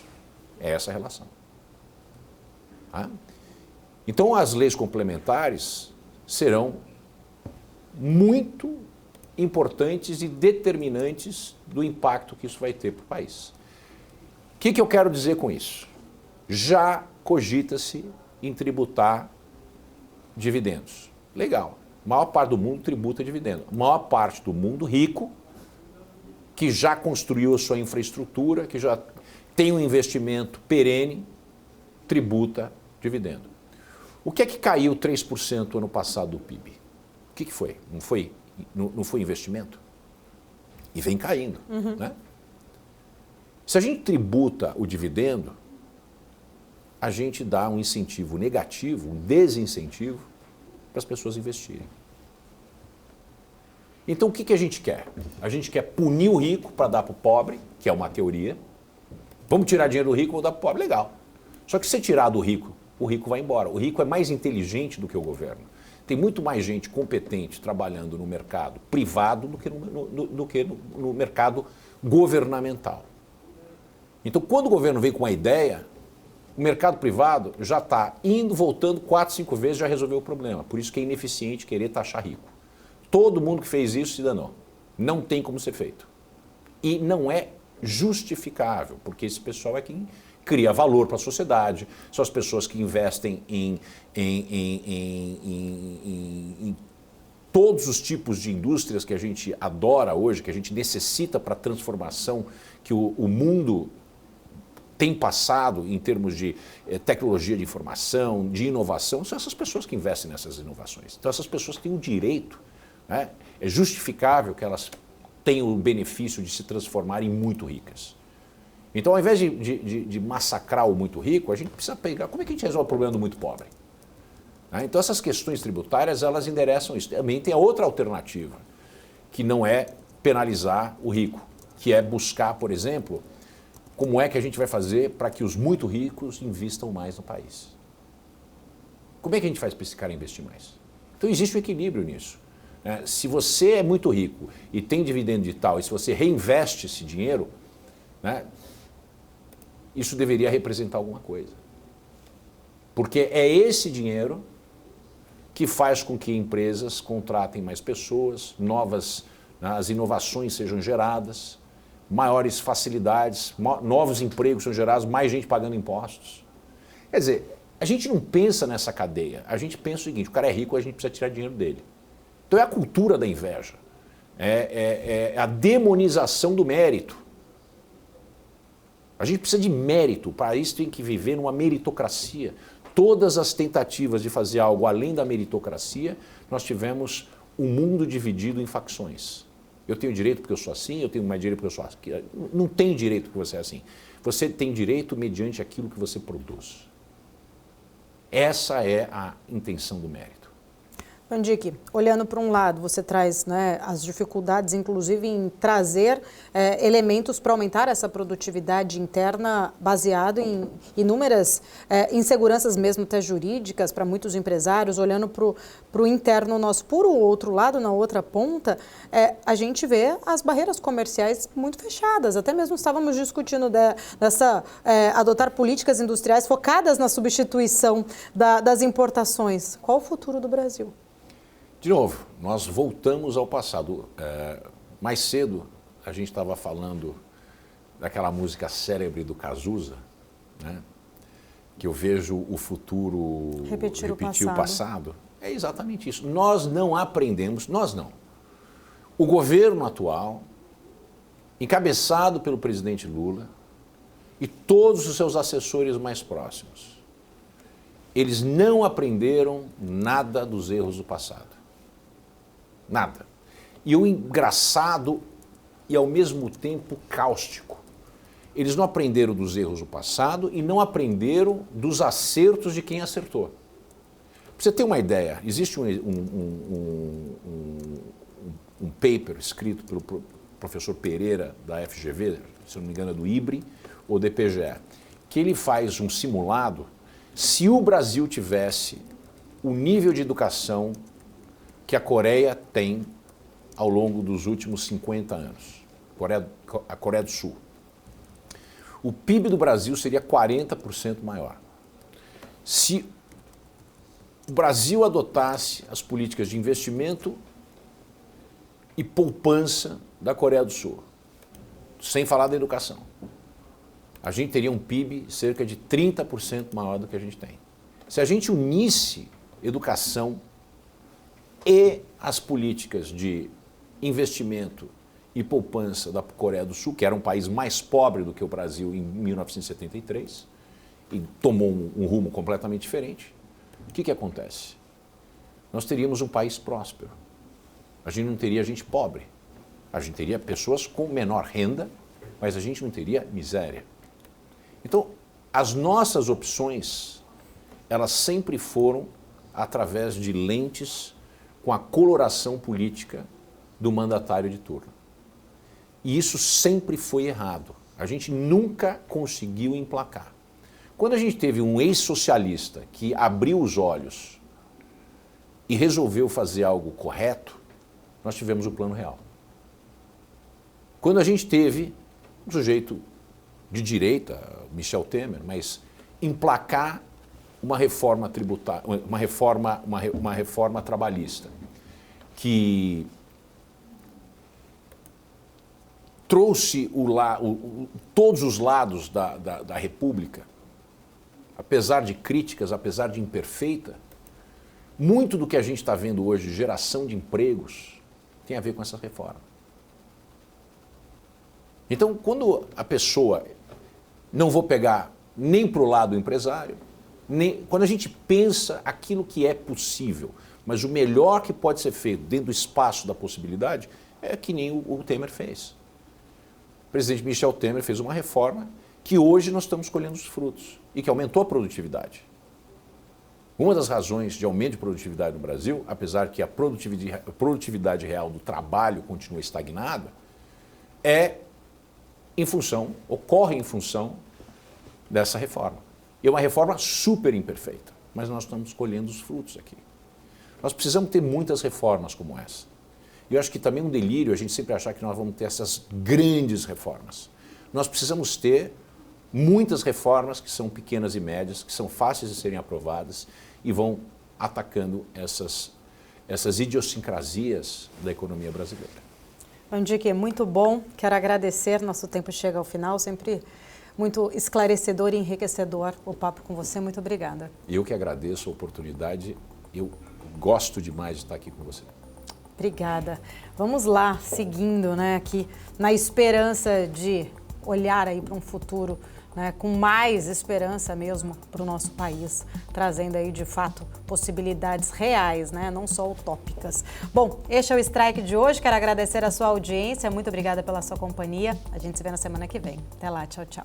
É essa a relação. Tá? Então, as leis complementares serão muito importantes e determinantes do impacto que isso vai ter para o país. O que eu quero dizer com isso? Já cogita-se em tributar dividendos. Legal. A maior parte do mundo tributa dividendo. A maior parte do mundo rico, que já construiu a sua infraestrutura, que já tem um investimento perene, tributa dividendo. O que é que caiu 3% ano passado do PIB? O que foi? Não foi investimento? E vem caindo. Né? Se a gente tributa o dividendo, a gente dá um incentivo negativo, um desincentivo para as pessoas investirem. Então o que a gente quer? A gente quer punir o rico para dar para o pobre, que é uma teoria. Vamos tirar dinheiro do rico ou dar para o pobre? Legal. Só que se você tirar do rico, o rico vai embora. O rico é mais inteligente do que o governo. Tem muito mais gente competente trabalhando no mercado privado do que no mercado governamental. Então, quando o governo vem com uma ideia, o mercado privado já está indo, voltando 4, 5 vezes, já resolveu o problema. Por isso que é ineficiente querer taxar rico. Todo mundo que fez isso se danou. Não tem como ser feito. E não é justificável, porque esse pessoal é quem cria valor para a sociedade, são as pessoas que investem em todos os tipos de indústrias que a gente adora hoje, que a gente necessita para a transformação que o mundo tem passado em termos de tecnologia de informação, de inovação, são essas pessoas que investem nessas inovações. Então essas pessoas têm o direito, né? É justificável que elas tenham o benefício de se transformarem muito ricas. Então, ao invés de massacrar o muito rico, a gente precisa pegar como é que a gente resolve o problema do muito pobre. Então essas questões tributárias, elas endereçam isso. Também tem a outra alternativa, que não é penalizar o rico, que é buscar, por exemplo, como é que a gente vai fazer para que os muito ricos investam mais no país. Como é que a gente faz para esse cara investir mais? Então existe um equilíbrio nisso. Se você é muito rico e tem dividendo de tal, e se você reinveste esse dinheiro, né, isso deveria representar alguma coisa. Porque é esse dinheiro que faz com que empresas contratem mais pessoas, as inovações sejam geradas, maiores facilidades, novos empregos são gerados, mais gente pagando impostos. Quer dizer, a gente não pensa nessa cadeia, a gente pensa o seguinte, o cara é rico, a gente precisa tirar dinheiro dele. Então é a cultura da inveja, é a demonização do mérito. A gente precisa de mérito, para isso tem que viver numa meritocracia. Todas as tentativas de fazer algo além da meritocracia, nós tivemos um mundo dividido em facções. Eu tenho direito porque eu sou assim, eu tenho mais direito porque eu sou assim. Não tem direito porque você é assim. Você tem direito mediante aquilo que você produz. Essa é a intenção do mérito. Mandique, olhando para um lado, você traz, né, as dificuldades, inclusive, em trazer elementos para aumentar essa produtividade interna baseado em inúmeras inseguranças mesmo até jurídicas para muitos empresários, olhando para o interno nosso. Por outro lado, na outra ponta, a gente vê as barreiras comerciais muito fechadas. Até mesmo estávamos discutindo adotar políticas industriais focadas na substituição das importações. Qual o futuro do Brasil? De novo, nós voltamos ao passado. Mais cedo, a gente estava falando daquela música célebre do Cazuza, né? Que eu vejo o futuro repetir o passado. É exatamente isso. Nós não aprendemos, nós não. O governo atual, encabeçado pelo presidente Lula e todos os seus assessores mais próximos, eles não aprenderam nada dos erros do passado. Nada. E o engraçado e ao mesmo tempo cáustico. Eles não aprenderam dos erros do passado e não aprenderam dos acertos de quem acertou. Para você ter uma ideia, existe um paper escrito pelo professor Pereira da FGV, se não me engano é do IBRE ou do IPGE, que ele faz um simulado se o Brasil tivesse o nível de educação que a Coreia tem ao longo dos últimos 50 anos, a Coreia do Sul. O PIB do Brasil seria 40% maior. Se o Brasil adotasse as políticas de investimento e poupança da Coreia do Sul, sem falar da educação, a gente teria um PIB cerca de 30% maior do que a gente tem. Se a gente unisse educação e as políticas de investimento e poupança da Coreia do Sul, que era um país mais pobre do que o Brasil em 1973, e tomou um rumo completamente diferente, o que acontece? Nós teríamos um país próspero. A gente não teria gente pobre. A gente teria pessoas com menor renda, mas a gente não teria miséria. Então, as nossas opções, elas sempre foram através de lentes com a coloração política do mandatário de turno. E isso sempre foi errado. A gente nunca conseguiu emplacar. Quando a gente teve um ex-socialista que abriu os olhos e resolveu fazer algo correto, nós tivemos o Plano Real. Quando a gente teve um sujeito de direita, Michel Temer, mas emplacar uma reforma tributária, uma reforma trabalhista que trouxe todos os lados da República, apesar de críticas, apesar de imperfeita, muito do que a gente está vendo hoje, de geração de empregos, tem a ver com essa reforma. Então, quando a pessoa, não vou pegar nem para o lado empresário, quando a gente pensa aquilo que é possível, mas o melhor que pode ser feito dentro do espaço da possibilidade, é que nem o Temer fez. O presidente Michel Temer fez uma reforma que hoje nós estamos colhendo os frutos e que aumentou a produtividade. Uma das razões de aumento de produtividade no Brasil, apesar que a produtividade real do trabalho continua estagnada, ocorre em função dessa reforma. E é uma reforma super imperfeita, mas nós estamos colhendo os frutos aqui. Nós precisamos ter muitas reformas como essa. E eu acho que também é um delírio a gente sempre achar que nós vamos ter essas grandes reformas. Nós precisamos ter muitas reformas que são pequenas e médias, que são fáceis de serem aprovadas e vão atacando essas idiosincrasias da economia brasileira. Mandique, muito bom. Quero agradecer. Nosso tempo chega ao final. Sempre muito esclarecedor e enriquecedor o papo com você. Muito obrigada. Eu que agradeço a oportunidade. Eu gosto demais de estar aqui com você. Obrigada. Vamos lá, seguindo, aqui na esperança de olhar aí para um futuro, com mais esperança mesmo para o nosso país, trazendo aí de fato possibilidades reais, não só utópicas. Bom, este é o Strike de hoje. Quero agradecer a sua audiência. Muito obrigada pela sua companhia. A gente se vê na semana que vem. Até lá, tchau, tchau.